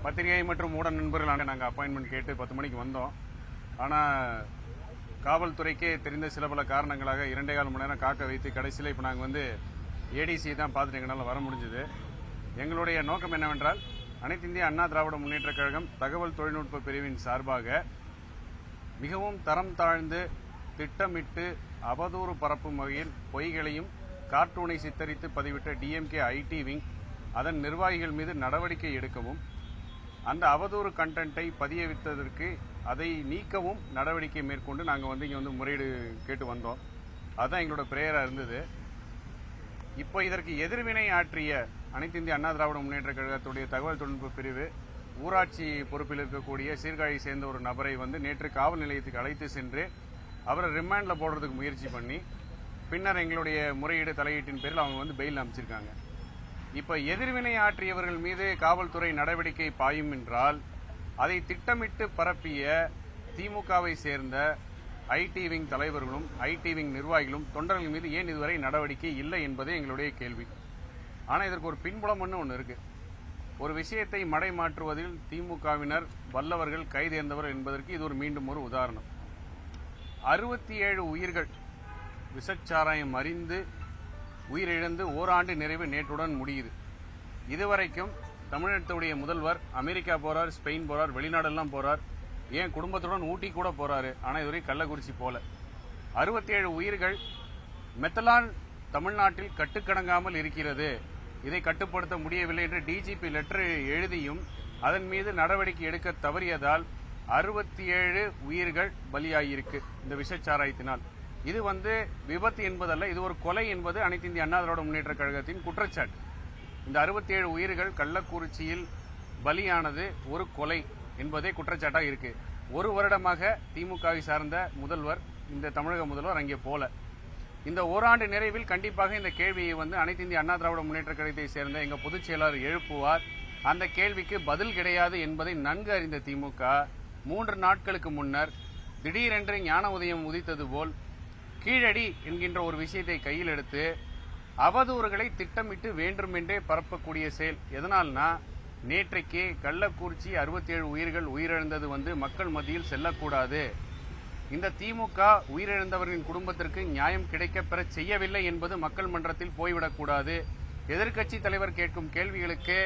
பத்திரிகை மற்றும் ஊடக நண்பர்களான நாங்கள் அப்பாயின்மெண்ட் கேட்டு 10 மணிக்கு வந்தோம். ஆனால் காவல்துறைக்கே தெரிந்த சில பல காரணங்களாக 2.25 மணி நேரம் காக்க வைத்து கடைசியில் இப்போ நாங்கள் வந்து ஏடிசி தான் பார்த்துட்டு எங்களால் வர முடிஞ்சது. எங்களுடைய நோக்கம் என்னவென்றால் அனைத்து இந்திய அண்ணா திராவிட முன்னேற்ற கழகம் தகவல் தொழில்நுட்ப பிரிவின் சார்பாக மிகவும் தரம் தாழ்ந்து திட்டமிட்டு அவதூறு பரப்பும் வகையில் பொய்களையும் கார்ட்டூனை சித்தரித்து பதிவிட்ட டிஎம்கே ஐடி விங் அதன் நிர்வாகிகள் மீது நடவடிக்கை எடுக்கவும், அந்த அவதூறு கண்டென்ட்டை பதிய வைத்ததற்கு அதை நீக்கவும் நடவடிக்கை மேற்கொண்டு நாங்கள் வந்து இங்கே வந்து முறையீடு கேட்டு வந்தோம். அதுதான் எங்களோட பிரேயராக இருந்தது. இப்போ இதற்கு எதிர்வினை ஆற்றிய அனைத்து இந்திய அண்ணா திராவிட முன்னேற்ற கழகத்துடைய தகவல் தொழில்நுட்ப பிரிவு ஊராட்சி பொறுப்பில் இருக்கக்கூடிய சீர்காழியை சேர்ந்த ஒரு நபரை வந்து நேற்று காவல் நிலையத்துக்கு அழைத்து சென்று அவரை ரிமாண்டில் போடுறதுக்கு முயற்சி பண்ணி பின்னர் எங்களுடைய முறையீடு தலையீட்டின் பேரில் அவங்க வந்து பெயில் அமைச்சிருக்காங்க. இப்போ எதிர்வினை ஆற்றியவர்கள் மீது காவல்துறை நடவடிக்கை பாயும் என்றால் அதை திட்டமிட்டு பரப்பிய திமுகவை சேர்ந்த ஐடி விங் தலைவர்களும் ஐடி விங் நிர்வாகிகளும் தொண்டர்கள் மீது ஏன் இதுவரை நடவடிக்கை இல்லை என்பதே எங்களுடைய கேள்வி. ஆனால் இதற்கு ஒரு பின்புலம்னு ஒன்று இருக்கு. ஒரு விஷயத்தை மடை மாற்றுவதில் திமுகவினர் வல்லவர்கள் கைதேர்ந்தவர் என்பதற்கு இது ஒரு மீண்டும் ஒரு உதாரணம். 67 உயிர்கள் விஷச்சாராயம் அறிந்து உயிரிழந்து ஓராண்டு நிறைவு நேற்றுடன் முடியுது. இதுவரைக்கும் தமிழகத்துடைய முதல்வர் அமெரிக்கா போறார், ஸ்பெயின் போறார், வெளிநாடெல்லாம் போறார், ஏன் குடும்பத்துடன் ஊட்டி கூட போறாரு. ஆனால் இதுவரை கள்ளக்குறிச்சி போல 67 உயிர்கள் மெத்தலான் தமிழ்நாட்டில் கட்டுக்கடங்காமல் இருக்கிறது, இதை கட்டுப்படுத்த முடியவில்லை என்று டிஜிபி லெட்டர் எழுதியும் அதன் மீது நடவடிக்கை எடுக்க தவறியதால் 67 உயிர்கள் பலியாகியிருக்கு இந்த விஷச்சாராயத்தினால். இது வந்து விபத்து என்பதல்ல, இது ஒரு கொலை என்பது அனைத்து இந்திய அண்ணா திராவிட முன்னேற்ற கழகத்தின் குற்றச்சாட்டு. இந்த 67 உயிர்கள் கள்ளக்குறிச்சியில் பலியானது ஒரு கொலை என்பதே குற்றச்சாட்டாக இருக்கு. ஒரு வருடமாக திமுகவை சார்ந்த முதல்வர், இந்த தமிழக முதல்வர் அங்கே போல. இந்த ஓராண்டு நிறைவில் கண்டிப்பாக இந்த கேள்வியை வந்து அனைத்து இந்திய அண்ணா திராவிட முன்னேற்ற கழகத்தை சேர்ந்த எங்க பொதுச் செயலாளர் எழுப்புவார். அந்த கேள்விக்கு பதில் கிடையாது என்பதை நன்கு அறிந்த திமுக 3 நாட்களுக்கு முன்னர் திடீரென்று ஞான உதயம் உதித்தது போல் கீழடி என்கின்ற ஒரு விஷயத்தை கையில் எடுத்து அவதூறுகளை திட்டமிட்டு வேண்டுமென்றே பரப்பக்கூடிய செயல். எதனால்னா நேற்றைக்கு கள்ளக்குறிச்சி 67 உயிர்கள் உயிரிழந்தது வந்து மக்கள் மத்தியில் செல்லக்கூடாது, இந்த திமுக உயிரிழந்தவர்களின் குடும்பத்திற்கு நியாயம் கிடைக்கப்பெற செய்யவில்லை என்பது மக்கள் மன்றத்தில் போய்விடக்கூடாது. எதிர்க்கட்சி தலைவர் கேட்கும் கேள்விகளுக்கு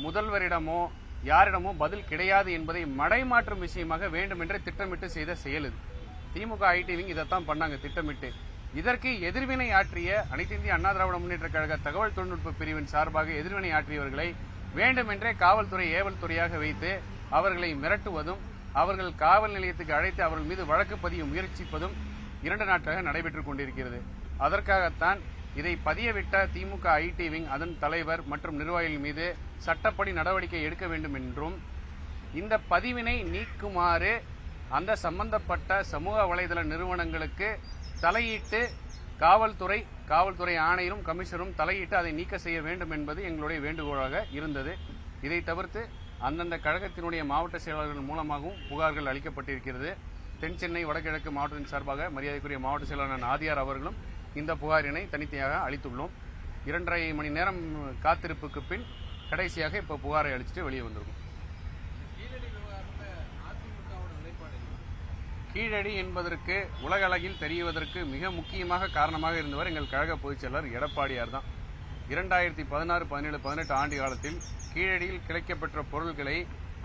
முதல்வரிடமோ யாரிடமோ பதில் கிடையாது என்பதை மடைமாற்றும் விஷயமாக வேண்டுமென்றே திட்டமிட்டு செய்த செயல் இது. திமுக ஐடி விங் இதைத்தான் பண்ணாங்க திட்டமிட்டு. இதற்கு எதிர்வினை ஆற்றிய அனைத்து இந்திய அண்ணா திராவிட முன்னேற்ற கழக தகவல் தொழில்நுட்ப பிரிவின் சார்பாக எதிர்வினை ஆற்றியவர்களை வேண்டுமென்றே காவல்துறை ஏவல் துறையாக வைத்து அவர்களை மிரட்டுவதும், அவர்கள் காவல் நிலையத்துக்கு அழைத்து அவர்கள் மீது வழக்கு பதிய முயற்சிப்பதும் 2 நாட்களாக நடைபெற்றுக் கொண்டிருக்கிறது. அதற்காகத்தான் இதை பதியவிட்ட திமுக ஐடி விங் அதன் தலைவர் மற்றும் நிர்வாகிகள் மீது சட்டப்படி நடவடிக்கை எடுக்க வேண்டும் என்றும், இந்த பதிவினை நீக்குமாறு அந்த சம்பந்தப்பட்ட சமூக வலைதள நிறுவனங்களுக்கு தலையிட்டு காவல்துறை ஆணையரும் கமிஷனரும் தலையிட்டு அதை நீக்க செய்ய வேண்டும் என்பது எங்களுடைய வேண்டுகோளாக இருந்தது. இதை தவிர்த்து அந்தந்த கழகத்தினுடைய மாவட்ட செயலாளர்கள் மூலமாகவும் புகார்கள் அளிக்கப்பட்டிருக்கிறது. தென் சென்னை வடகிழக்கு மாவட்டத்தின் சார்பாக மரியாதைக்குரிய மாவட்ட செயலாளர் ஆதியார் அவர்களும் இந்த புகாரினை தனித்தனியாக அளித்துள்ளோம். 2.5 மணி நேரம் காத்திருப்புக்கு பின் கடைசியாக இப்ப புகாரை அளிச்சுட்டு வெளியே வந்திருக்கும். கீழடி என்பதற்கு உலக அளவில் தெரிவதற்கு மிக முக்கியமாக காரணமாக இருந்தவர் எங்கள் கழக பொதுச் செயலர் எடப்பாடியார் தான். 2016, 17, 18 ஆண்டு காலத்தில் கீழடியில் கிடைக்கப்பெற்ற பொருட்களை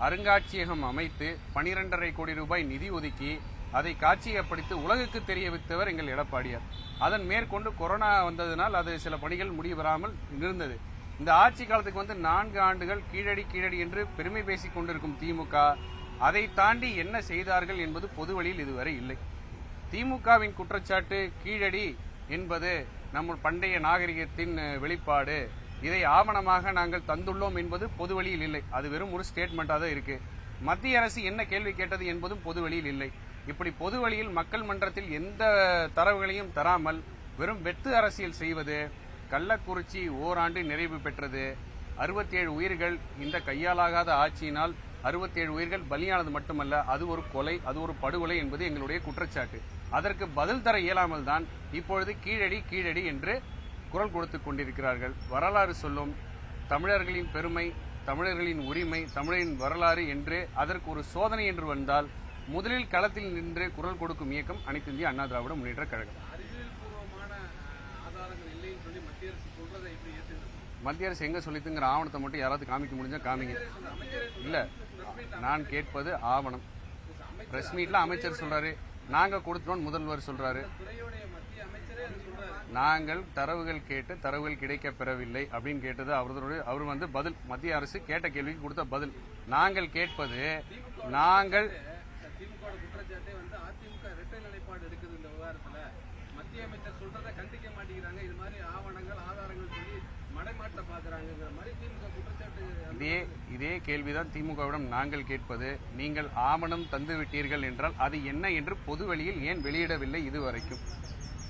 அருங்காட்சியகம் அமைத்து 12.5 கோடி ரூபாய் நிதி ஒதுக்கி அதை காட்சியப்படுத்தி உலகுக்கு தெரிய வைத்தவர் எங்கள் எடப்பாடியார். அதன் மேற்கொண்டு கொரோனா வந்ததனால் அது சில பணிகள் முடிவராமல் இருந்தது. இந்த ஆட்சி காலத்துக்கு வந்து 4 ஆண்டுகள் கீழடி என்று பெருமை பேசிக் கொண்டிருக்கும் திமுக அதை தாண்டி என்ன செய்தார்கள் என்பது பொதுவெளியில் இதுவரை இல்லை. திமுகவின் குற்றச்சாட்டு கீழடி என்பது நம்ம பண்டைய நாகரிகத்தின் வெளிப்பாடு, இதை ஆவணமாக நாங்கள் தந்துள்ளோம் என்பது பொதுவெளியில் இல்லை. அது வெறும் ஒரு ஸ்டேட்மெண்டாக தான் இருக்கு. மத்திய அரசு என்ன கேள்வி கேட்டது என்பதும் பொதுவெளியில் இல்லை. இப்படி பொதுவெளியில் மக்கள் மன்றத்தில் எந்த தரவுகளையும் தராமல் வெறும் வெத்து அரசியல் செய்வது. கள்ளக்குறிச்சி ஓராண்டு நிறைவு பெற்றது. 67 உயிர்கள் இந்த கையாலாகாத ஆட்சியினால் 67 உயிர்கள் பலியானது மட்டுமல்ல, அது ஒரு கொலை, அது ஒரு படுகொலை என்பது எங்களுடைய குற்றச்சாட்டு. அதற்கு பதில் தர இயலாமல் தான் இப்பொழுது கீழடி என்று குரல் கொடுத்துக் கொண்டிருக்கிறார்கள். வரலாறு சொல்லும் தமிழர்களின் பெருமை தமிழர்களின் உரிமை, தமிழரின் வரலாறு என்று அதற்கு ஒரு சோதனை என்று வந்தால் முதலில் களத்தில் நின்று குரல் கொடுக்கும் இயக்கம் அனைத்து இந்திய அண்ணா திராவிட முன்னேற்ற கழகம். மத்திய அரசு எங்க சொல்லித்துங்கிற ஆவணத்தை மட்டும் யாராவது காமிக்க முடிஞ்சா காமிங்க. இல்ல, நான் கேட்பது ஆவணம். பிரஸ் மீட்ல அமைச்சர் சொல்றாரு, நாங்க கொடுத்தோம் முதல்வர் சொல்றாரு. நாங்கள் தரவுகள் கேட்டு தரவுகள் கிடைக்க பெறவில்லை அப்படின்னு கேட்டது அவர் வந்து பதில். மத்திய அரசு கேட்ட கேள்விக்கு கொடுத்த பதில். நாங்கள் கேட்பது நாங்கள் குற்றச்சாட்டை வந்து அதிமுக இரட்டை நிலைப்பாடு எடுக்குது இந்த விவகாரத்துல. மத்திய அமைச்சர் சொல்றதை கண்டிக்க மாட்டேங்கிறாங்க. இது மாதிரி ஆவணங்கள் ஆதாரங்கள் சொல்லி மடைமாற்ற பாக்குறாங்கிற மாதிரி திமுக குற்றச்சாட்டு. இதே கேள்விதான் திமுகவிடம் நாங்கள் கேட்பது. நீங்கள் ஆவணம் தந்து விட்டீர்கள் என்றால் அது என்ன என்று பொதுவெளியில் ஏன் வெளியிடவில்லை இதுவரைக்கும்?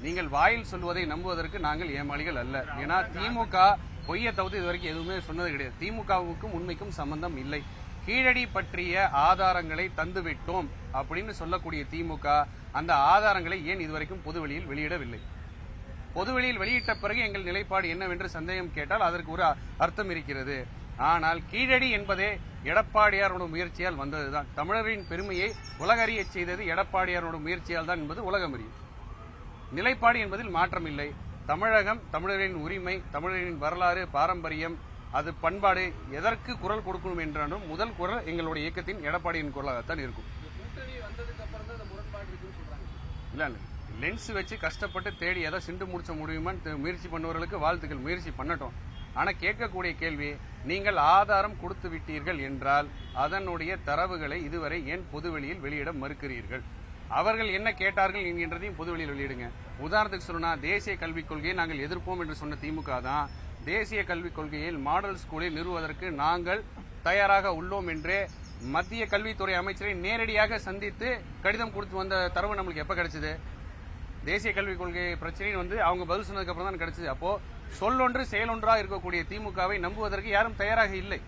நீங்கள் வாயில் சொல்வதை நம்புவதற்கு நாங்கள் ஏமாளிகள் அல்ல. ஏன்னா திமுக பொய்யை தவிர்த்து இதுவரைக்கும் எதுவுமே சொன்னது கிடையாது. திமுகவுக்கும் உண்மைக்கும் சம்பந்தம் இல்லை. கீழடி பற்றிய ஆதாரங்களை தந்துவிட்டோம் அப்படின்னு சொல்லக்கூடிய திமுக அந்த ஆதாரங்களை ஏன் இதுவரைக்கும் பொதுவெளியில் வெளியிடவில்லை? பொதுவெளியில் வெளியிட்ட பிறகு எங்கள் நிலைப்பாடு என்னவென்று சந்தேகம் கேட்டால் அதற்கு ஒரு அர்த்தம் இருக்கிறது. ஆனால் கீழடி என்பதே எடப்பாடியாரோட முயற்சியால் வந்ததுதான். தமிழரின் பெருமையை உலகறிய செய்தது எடப்பாடியாரோட முயற்சியால் தான் என்பது உலகம் அறியும். நிலைப்பாடு என்பதில் மாற்றம் இல்லை. தமிழகம், தமிழரின் உரிமை, தமிழரின் வரலாறு, பாரம்பரியம், அது பண்பாடு, எதற்கு குரல் கொடுக்கணும் என்றாலும் முதல் குரல் எங்களுடைய இயக்கத்தின் எடப்பாடியின் குரலாகத்தான் இருக்கும். இல்ல, லென்ஸ் வச்சு கஷ்டப்பட்டு தேடி எதை சிண்டு முடிச்ச முடியுமான்னு முயற்சி பண்ணுவவர்களுக்கு வாழ்த்துக்கள், முயற்சி பண்ணட்டும். ஆனா கேட்கக்கூடிய கேள்வி, நீங்கள் ஆதாரம் கொடுத்து விட்டீர்கள் என்றால் அதனுடைய தரவுகளை இதுவரை ஏன் பொதுவெளியில் வெளியிட மறுக்கிறீர்கள்? அவர்கள் என்ன கேட்டார்கள் என்கின்றதையும் பொதுவெளியில் வெளியிடுங்க. உதாரணத்துக்கு சொல்லணும்னா, தேசிய கல்விக் கொள்கையை நாங்கள் எதிர்ப்போம் என்று சொன்ன திமுக தான் தேசிய கல்விக் கொள்கையில் மாடல் ஸ்கூலை நிறுவுவதற்கு நாங்கள் தயாராக உள்ளோம் என்று மத்திய கல்வித்துறை அமைச்சரை நேரடியாக சந்தித்து கடிதம் கொடுத்து வந்த தரவு நம்மளுக்கு எப்ப கிடைச்சது? தேசிய கல்விக் கொள்கை பிரச்சனைன்னு வந்து அவங்க பதில் சொன்னதுக்கு அப்புறம் தான் கிடைச்சது. அப்போ சொல்லொன்று செயலொன்றா இருக்கக்கூடிய திமுகவை நம்புவதற்கு யாரும் தயாராக இல்லை.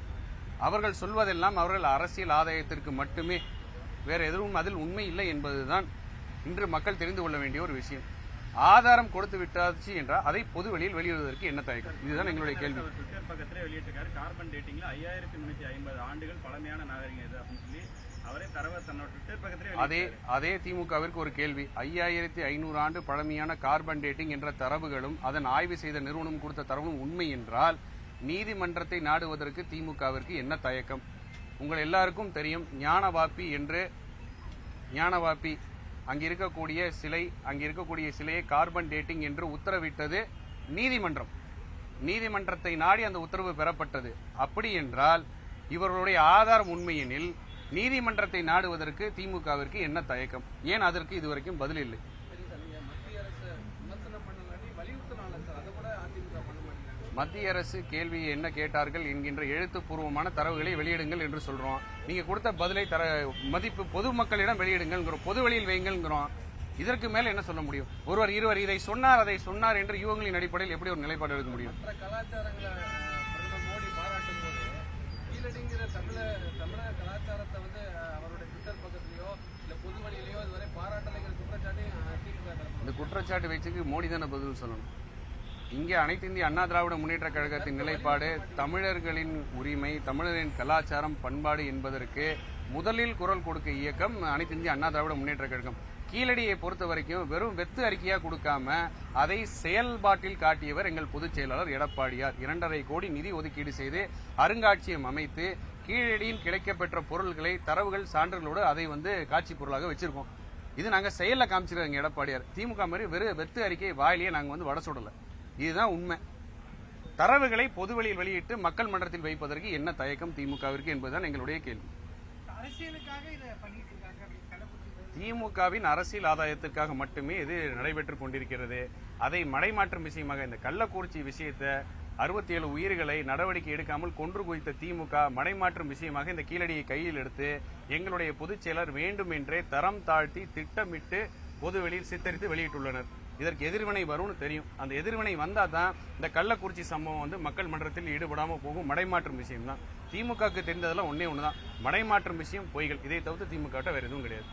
அவர்கள் சொல்வதெல்லாம் அவர்கள் அரசியல் ஆதாயத்திற்கு மட்டுமே, வேற எதுவும் அதில் உண்மை இல்லை என்பதுதான் இன்று மக்கள் தெரிந்து கொள்ள வேண்டிய ஒரு விஷயம். ஆதாரம் கொடுத்து விட்டாச்சு என்றால் அதை பொது வெளியில் வெளியிடுவதற்கு என்ன தயக்கம்? இதுதான் எங்களுடைய கேள்வி. ட்விட்டர் பக்கத்திலே வெளியிட்டிருக்காரு, கார்பன் டேட்டிங்ல 5350 ஆண்டுகள் பழமையான நாகரிகம் இது அப்படின்னு சொல்லி அவரே தரவை தன்னோட ட்விட்டர் பக்கத்திலே. அதே திமுகவிற்கு ஒரு கேள்வி. 5500 ஆண்டு பழமையான கார்பன் டேட்டிங் என்ற தரவுகளும் அதன் ஆய்வு செய்த நிறுவனம் கொடுத்த தரவும் உண்மை என்றால் நீதிமன்றத்தை நாடுவதற்கு திமுகவிற்கு என்ன தயக்கம்? உங்கள் எல்லாருக்கும் தெரியும், ஞானவாப்பி அங்க இருக்கக்கூடிய சிலையை கார்பன் டேட்டிங் என்று உத்தரவிட்டது நீதிமன்றம். நீதிமன்றத்தை நாடி அந்த உத்தரவு பெறப்பட்டது. அப்படி என்றால் இவர்களுடைய ஆதாரம் உண்மையெனில் நீதிமன்றத்தை நாடுவதற்கு திமுகவிற்கு என்ன தயக்கம்? ஏன் அதற்கு இதுவரைக்கும் பதில் இல்லை? மத்திய அரசு கேள்வியை என்ன கேட்டார்கள் என்கின்ற எழுத்துப்பூர்வமான தரவுகளை வெளியிடுங்கள் என்று சொல்றோம். நீங்க கொடுத்த பதிலை மதிப்பு பொதுமக்களிடம் வெளியிடுங்கள், பொது வெளியில் வைங்கிறோம். இதற்கு மேல என்ன சொல்ல முடியும்? ஒருவர் இருவர் இதை சொன்னார் அதை சொன்னார் என்று யூகங்களின் அடிப்படையில் எப்படி ஒரு நிலைப்பாடு எடுக்க முடியும்? கலாச்சாரங்களை மோடி பாராட்டும் போது கீழடிங்கிற தமிழக கலாச்சாரத்தை வந்து அவருடைய ட்விட்டர் பக்கத்திலேயோ இல்ல பொது வழியிலேயோ இதுவரை பாராட்டலைங்கிற குற்றச்சாட்டு இந்த குற்றச்சாட்டு வச்சுக்கு மோடி தானே பதில் சொல்லணும். இங்கே அனைத்து இந்திய அண்ணா திராவிட முன்னேற்ற கழகத்தின் நிலைப்பாடு தமிழர்களின் உரிமை, தமிழரின் கலாச்சாரம், பண்பாடு என்பதற்கு முதலில் குரல் கொடுக்க இயக்கம் அனைத்து இந்திய அண்ணா திராவிட முன்னேற்ற கழகம். கீழடியை பொறுத்த வரைக்கும் வெறும் வெத்து அறிக்கையா கொடுக்காம அதை செயல்பாட்டில் காட்டியவர் எங்கள் பொதுச் செயலாளர் எடப்பாடியார். 2.5 கோடி நிதி ஒதுக்கீடு செய்து அருங்காட்சியகம் அமைத்து கீழடியில் கிடைக்கப்பெற்ற பொருள்களை தரவுகள் சான்றுகளோடு அதை வந்து காட்சி பொருளாக வச்சிருக்கோம். இது நாங்க செயல்ல காமிச்சிருக்கோம் எடப்பாடியார். திமுக மாதிரி வெறும் வெத்து அறிக்கை வாயிலேயே நாங்க வந்து வட சுடல. இதுதான் உண்மை. தரவுகளை பொதுவெளியில் வெளியிட்டு மக்கள் மன்றத்தில் வைப்பதற்கு என்ன தயக்கம் திமுகவிற்கு என்பதுதான் எங்களுடைய கேள்வி. திமுகவின் அரசியல் ஆதாயத்திற்காக மட்டுமே இது நடைபெற்றுக் கொண்டிருக்கிறது. அதை மடைமாற்றும் விஷயமாக இந்த கள்ளக்குறிச்சி விஷயத்தை 67 உயிர்களை நடவடிக்கை எடுக்காமல் கொன்று குவித்த திமுக மடைமாற்றும் விஷயமாக இந்த கீழடியை கையில் எடுத்து எங்களுடைய பொதுச் செயலர் வேண்டுமென்றே தரம் தாழ்த்தி திட்டமிட்டு பொதுவெளியில் சித்தரித்து வெளியிட்டுள்ளனர். இதற்கு எதிர்வினை வரும்னு தெரியும். அந்த எதிர்வினை வந்தா தான் இந்த கள்ளக்குறிச்சி சம்பவம் வந்து மக்கள் மன்றத்தில் ஈடுபடாம போகும். மடைமாற்றும் விஷயம் தான். திமுகவுக்கு தெரிந்ததெல்லாம் ஒன்னே ஒண்ணுதான், மடைமாற்றும் விஷயம் பொய்கள். இதை தவிர்த்து திமுக வேற எதுவும் கிடையாது.